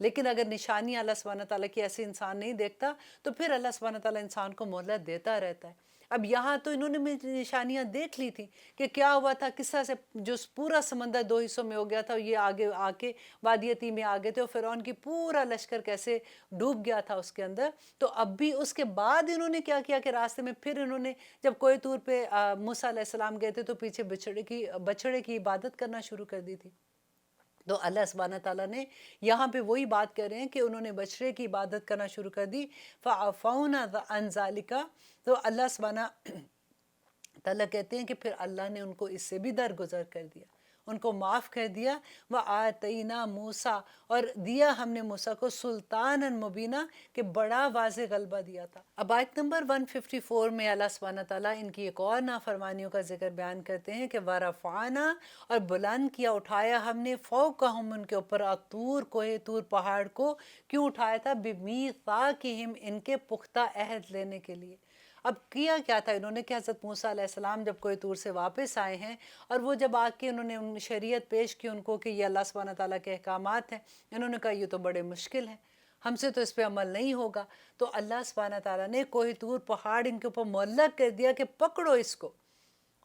لیکن اگر نشانیاں اللہ سبحانہ تعالیٰ کی ایسے انسان نہیں دیکھتا تو پھر اللہ سبحانہ تعالیٰ انسان کو مہلت دیتا رہتا ہے. اب یہاں تو انہوں نے نشانیاں دیکھ لی تھیں کہ کیا ہوا تھا، کس طرح سے جو پورا سمندر دو حصوں میں ہو گیا تھا، یہ آگے آ کے وادی عتیق میں آ گئے تھے اور فرعون کی پورا لشکر کیسے ڈوب گیا تھا اس کے اندر. تو اب بھی اس کے بعد انہوں نے کیا کیا کہ راستے میں پھر انہوں نے جب کوہ طور پہ موسیٰ علیہ السلام گئے تھے تو پیچھے بچڑے کی عبادت کرنا شروع کر دی تھی. تو اللہ سبحانہ تعالیٰ نے یہاں پہ وہی بات کر رہے ہیں کہ انہوں نے بچڑے کی عبادت کرنا شروع کر دی. فَعَفَوْنَا عَنْ ذَلِكَ. تو اللہ سبحانہ تعالیٰ کہتے ہیں کہ پھر اللہ نے ان کو اس سے بھی درگزر کر دیا، ان کو معاف کر دیا. وَآتَيْنَا مُوسَىٰ، اور دیا ہم نے موسیٰ کو سلطانًا مبینہ، کہ بڑا واضح غلبہ دیا تھا. اب آیت نمبر 154 میں اللہ سبحانہ تعالیٰ ان کی ایک اور نافرمانیوں کا ذکر بیان کرتے ہیں کہ وَرَفَعْنَا، اور بلند کیا، اٹھایا ہم نے، فوقہم، ان کے اوپر، الطور، کوہ طور پہاڑ کو. کیوں اٹھایا تھا؟ بِمِیثَاقِہِم، ان کے پختہ عہد لینے کے لیے. اب کیا تھا انہوں نے کہ حضرت موسیٰ علیہ السلام جب کوہ طور سے واپس آئے ہیں اور وہ جب آ کے انہوں نے شریعت پیش کی ان کو کہ یہ اللہ سبحانہ تعالیٰ کے احکامات ہیں، انہوں نے کہا یہ تو بڑے مشکل ہیں، ہم سے تو اس پہ عمل نہیں ہوگا. تو اللہ سبحانہ تعالیٰ نے کوہ طور پہاڑ ان کے اوپر معلق کر دیا کہ پکڑو اس کو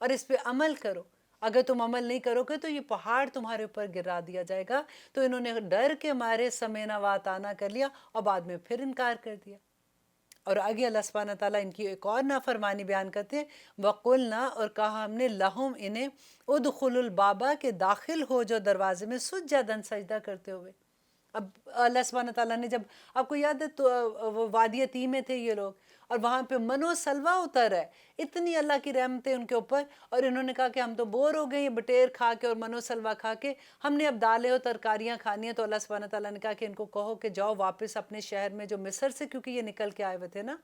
اور اس پہ عمل کرو، اگر تم عمل نہیں کرو گے تو یہ پہاڑ تمہارے اوپر گرا دیا جائے گا. تو انہوں نے ڈر کے مارے سمینا واتانا کر لیا اور بعد میں پھر انکار کر دیا. اور آگے اللہ سبحانہ تعالیٰ ان کی ایک اور نافرمانی بیان کرتے ہیں. وَقُلْنَا، اور کہا ہم نے، لَهُمْ انہیں، اُدْخُلُوا الْبَابَ، کہ داخل ہو جو دروازے میں، سجداً، سجدہ کرتے ہوئے. اب اللہ سبحانہ تعالیٰ نے جب، آپ کو یاد ہے تو وہ وادی عتیق میں تھے یہ لوگ اور وہاں پہ من و سلوہ اتر ہے، اتنی اللہ کی رحمتیں ان کے اوپر، اور انہوں نے کہا کہ ہم تو بور ہو گئے یہ بٹیر کھا کے اور من و سلوہ کھا کے، ہم نے اب دالیں اور ترکاریاں کھانی ہیں. تو اللہ سبحانہ تعالیٰ نے کہا کہ ان کو کہو کہ جاؤ واپس اپنے شہر میں جو مصر سے، کیونکہ یہ نکل کے آئے ہوئے تھے نا،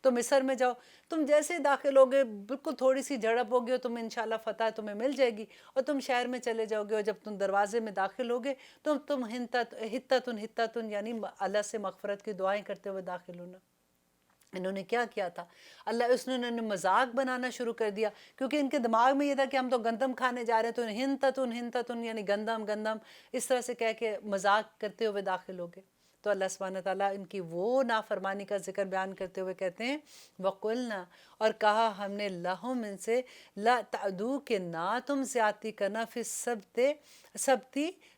تو مصر میں جاؤ. تم جیسے داخل ہوگے بالکل تھوڑی سی جھڑپ ہوگی اور تم انشاءاللہ فتح تمہیں مل جائے گی اور تم شہر میں چلے جاؤ گے. اور جب تم دروازے میں داخل ہوگے تو تم ہتتن یعنی اللہ سے مغفرت کی دعائیں کرتے ہوئے داخل ہونا. انہوں نے کیا کیا تھا؟ انہوں نے مذاق بنانا شروع کر دیا، کیونکہ ان کے دماغ میں یہ تھا کہ ہم تو گندم کھانے جا رہے ہیں، تو ہنتتن یعنی گندم اس طرح سے کہہ کے مذاق کرتے ہوئے داخل ہو گئے. تو اللہ سبحانہ تعالیٰ ان کی وہ نافرمانی کا ذکر بیان کرتے ہوئے کہتے ہیں وَقُلْنَا، اور کہا ہم نے، لَهُمْ، ان سے، لَا تَعْدُوا، کہ نہ تم زیادتی کرنا، فی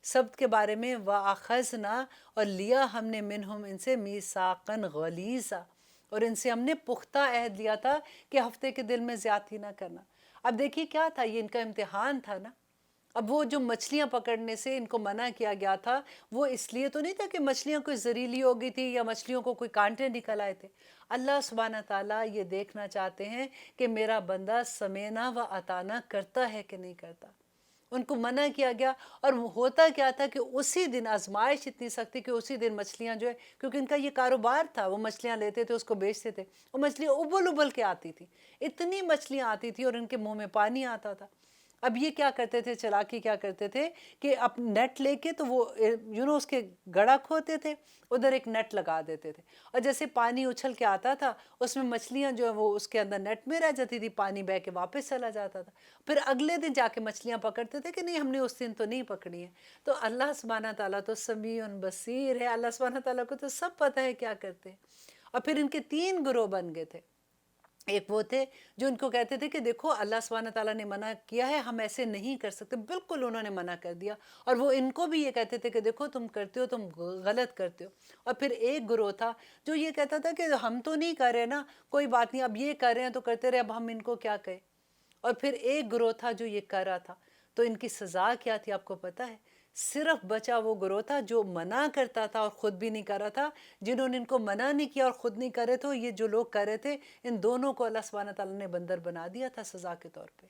سبت کے بارے میں، وَأَخَذْنَا، اور لیا ہم نے، مِنْهُمْ، ان سے، مِيثَاقًا غَلِيظًا، اور ان سے ہم نے پختہ عہد لیا تھا کہ ہفتے کے دن میں زیادتی نہ کرنا. اب دیکھیے کیا تھا، یہ ان کا امتحان تھا نا. اب وہ جو مچھلیاں پکڑنے سے ان کو منع کیا گیا تھا وہ اس لیے تو نہیں تھا کہ مچھلیاں کوئی زہریلی ہو گئی تھی یا مچھلیوں کو کوئی کانٹے نکل آئے تھے. اللہ سبحانہ تعالیٰ یہ دیکھنا چاہتے ہیں کہ میرا بندہ سمینا و عطانا کرتا ہے کہ نہیں کرتا. ان کو منع کیا گیا، اور ہوتا کیا تھا کہ اسی دن آزمائش اتنی سخت تھی کہ اسی دن مچھلیاں جو ہے، کیونکہ ان کا یہ کاروبار تھا، وہ مچھلیاں لیتے تھے اس کو بیچتے تھے، وہ مچھلیاں ابل کے آتی تھی، اتنی مچھلیاں آتی تھی اور ان کے منہ میں پانی آتا تھا. اب یہ کیا کرتے تھے، چلاکی کیا کرتے تھے کہ اب نیٹ لے کے تو وہ اس کے گڑا کھوتے تھے، ادھر ایک نیٹ لگا دیتے تھے، اور جیسے پانی اچھل کے آتا تھا اس میں مچھلیاں جو ہیں وہ اس کے اندر نیٹ میں رہ جاتی تھی، پانی بہہ کے واپس چلا جاتا تھا، پھر اگلے دن جا کے مچھلیاں پکڑتے تھے کہ نہیں ہم نے اس دن تو نہیں پکڑی ہیں۔ تو اللہ سبحانہ تعالیٰ تو سمیع بصیر ہے، اللہ سبحانہ تعالیٰ کو تو سب پتہ ہے کیا کرتے ہیں۔ اور پھر ان کے 3 گروہ بن گئے تھے۔ ایک وہ تھے جو ان کو کہتے تھے کہ دیکھو اللہ سبحانہ تعالیٰ نے منع کیا ہے، ہم ایسے نہیں کر سکتے، بالکل انہوں نے منع کر دیا، اور وہ ان کو بھی یہ کہتے تھے کہ دیکھو تم کرتے ہو، تم غلط کرتے ہو۔ اور پھر ایک گروہ تھا جو یہ کہتا تھا کہ ہم تو نہیں کر رہے نا، کوئی بات نہیں، اب یہ کر رہے ہیں تو کرتے رہے، اب ہم ان کو کیا کہیں۔ اور پھر ایک گروہ تھا جو یہ کر رہا تھا، تو ان کی سزا کیا تھی آپ کو پتہ ہے؟ صرف بچا وہ گروہ تھا جو منع کرتا تھا اور خود بھی نہیں کر رہا تھا، جنہوں نے ان کو منع نہیں کیا اور خود نہیں کر رہے تھے، یہ جو لوگ کر رہے تھے، ان دونوں کو اللہ سبحانہ تعالیٰ نے بندر بنا دیا تھا سزا کے طور پہ۔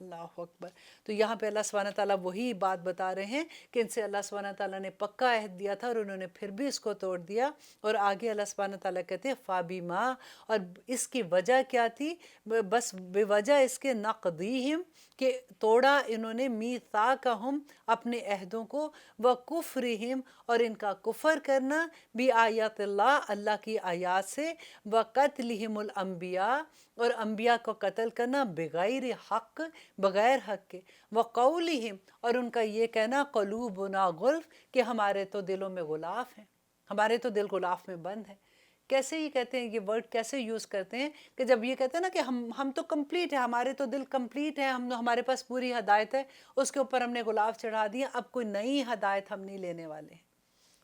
اللہ اکبر۔ تو یہاں پہ اللہ سبحانہ تعالیٰ وہی بات بتا رہے ہیں کہ ان سے اللہ سبحانہ تعالیٰ نے پکا عہد دیا تھا اور انہوں نے پھر بھی اس کو توڑ دیا، اور آگے اللہ سبحانہ تعالیٰ کہتے ہیں فَبِمَا، اور اس کی وجہ کیا تھی؟ بس بے وجہ اس کے نقضیہم، کہ توڑا انہوں نے میثاقہم، اپنے عہدوں کو، وکفرہم، اور ان کا کفر کرنا، بآیات اللہ، اللہ کی آیات سے، وقتلہم الانبیاء، اور انبیاء کو قتل کرنا، بغیر حق، بغیر حق کے، وقولہم، اور ان کا یہ کہنا قلوبنا غلف، کہ ہمارے تو دلوں میں غلاف ہیں، ہمارے تو دل غلاف میں بند ہیں۔ کیسے یہ کہتے ہیں، یہ ورڈ کیسے یوز کرتے ہیں کہ جب یہ کہتے ہیں نا کہ ہم تو کمپلیٹ ہیں، ہمارے تو دل کمپلیٹ ہیں، ہمارے پاس پوری ہدایت ہے، اس کے اوپر ہم نے غلاف چڑھا دیا، اب کوئی نئی ہدایت ہم نہیں لینے والے ہیں۔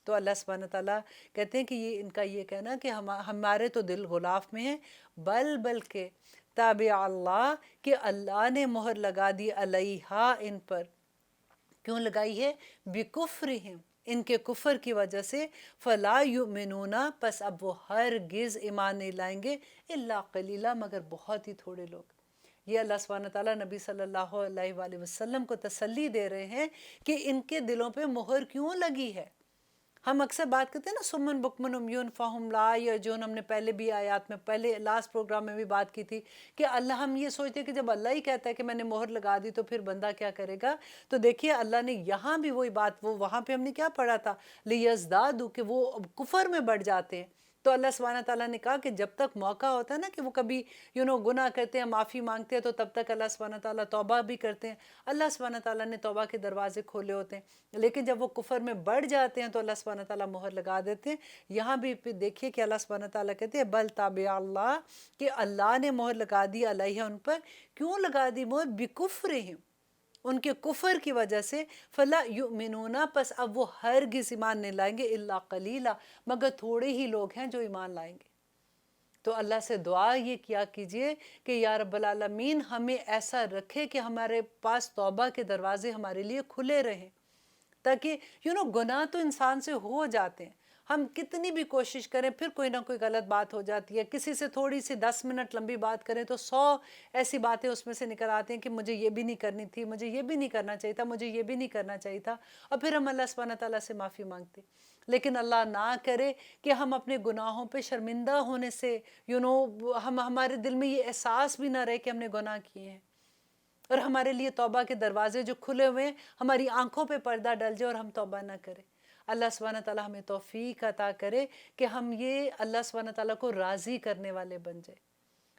تو اللہ سبحانہ تعالیٰ کہتے ہیں کہ یہ ان کا یہ کہنا کہ ہمارے تو دل غلاف میں ہیں، بلکہ تابع اللہ، کہ اللہ نے مہر لگا دی علیہا، ان پر۔ کیوں لگائی ہے؟ بکفرہم، ان کے کفر کی وجہ سے، فلا یؤمنون، پس اب وہ ہرگز ایمان نہیں لائیں گے، الا قلیلا، مگر بہت ہی تھوڑے لوگ۔ یہ اللہ سبحانہ تعالیٰ نبی صلی اللہ علیہ وآلہ وسلم کو تسلی دے رہے ہیں کہ ان کے دلوں پہ مہر کیوں لگی ہے۔ ہم اکثر بات کرتے ہیں نا سمن بکمن عمیون فہم لا یرجون، ہم نے پہلے بھی آیات میں، پہلے لاسٹ پروگرام میں بھی بات کی تھی کہ اللہ، ہم یہ سوچتے ہیں کہ جب اللہ ہی کہتا ہے کہ میں نے مہر لگا دی تو پھر بندہ کیا کرے گا؟ تو دیکھیے اللہ نے یہاں بھی وہی بات، وہ وہاں پہ ہم نے کیا پڑھا تھا، لیزدادوا، کہ وہ کفر میں بڑھ جاتے ہیں۔ تو اللہ سبحانہ تعالیٰ نے کہا کہ جب تک موقع ہوتا ہے نا کہ وہ کبھی گناہ کرتے ہیں، معافی مانگتے ہیں، تو تب تک اللہ سبحانہ تعالیٰ توبہ بھی کرتے ہیں، اللہ سبحانہ تعالیٰ نے توبہ کے دروازے کھولے ہوتے ہیں۔ لیکن جب وہ کفر میں بڑھ جاتے ہیں تو اللہ سبحانہ تعالیٰ مہر لگا دیتے ہیں۔ یہاں بھی پھر دیکھیے کہ اللہ سبحانہ تعالیٰ کہتے ہیں بل تابع اللہ، کہ اللہ نے مہر لگا دی علیہ، ان پر۔ کیوں لگا دی مہر؟ بکفرہم، ان کے کفر کی وجہ سے، فلا یؤمنون، پس اب وہ ہرگز ایمان نہیں لائیں گے، الا قلیلا، مگر تھوڑے ہی لوگ ہیں جو ایمان لائیں گے۔ تو اللہ سے دعا یہ کیا کیجئے کہ یا رب العالمین ہمیں ایسا رکھے کہ ہمارے پاس توبہ کے دروازے ہمارے لیے کھلے رہیں، تاکہ گناہ تو انسان سے ہو جاتے ہیں، ہم کتنی بھی کوشش کریں پھر کوئی نہ کوئی غلط بات ہو جاتی ہے، کسی سے تھوڑی سی 10 منٹ لمبی بات کریں تو 100 ایسی باتیں اس میں سے نکل آتی ہیں کہ مجھے یہ بھی نہیں کرنی تھی، مجھے یہ بھی نہیں کرنا چاہیے تھا، مجھے یہ بھی نہیں کرنا چاہیے تھا، اور پھر ہم اللہ سبحانہ تعالیٰ سے معافی مانگتے۔ لیکن اللہ نہ کرے کہ ہم اپنے گناہوں پہ شرمندہ ہونے سے ہمارے دل میں یہ احساس بھی نہ رہے کہ ہم نے گناہ کیے ہیں، اور ہمارے لیے توبہ کے دروازے جو کھلے ہوئے ہیں، ہماری آنکھوں پہ پردہ ڈل جائے اور ہم توبہ نہ کریں۔ اللہ سبحانہ تعالیٰ ہمیں توفیق عطا کرے کہ ہم یہ اللہ سبحانہ تعالیٰ کو راضی کرنے والے بن جائیں۔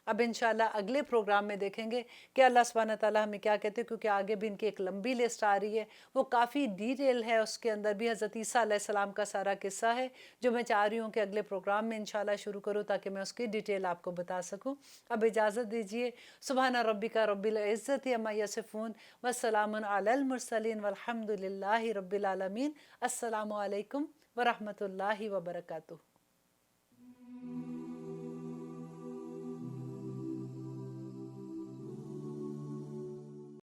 اب انشاءاللہ اگلے پروگرام میں دیکھیں گے کہ اللہ سبحانہ تعالیٰ ہمیں کیا کہتے ہیں، کیونکہ آگے بھی ان کی ایک لمبی لسٹ آ رہی ہے، وہ کافی ڈیٹیل ہے، اس کے اندر بھی حضرت عیسیٰ علیہ السلام کا سارا قصہ ہے، جو میں چاہ رہی ہوں کہ اگلے پروگرام میں انشاءاللہ شروع کروں تاکہ میں اس کی ڈیٹیل آپ کو بتا سکوں۔ اب اجازت دیجئے، سبحان ربک رب العزت عما یصفون، وسلام علی المرسلین، والحمد للہ رب العالمین۔ السلام علیکم ورحمۃ اللہ وبرکاتہ۔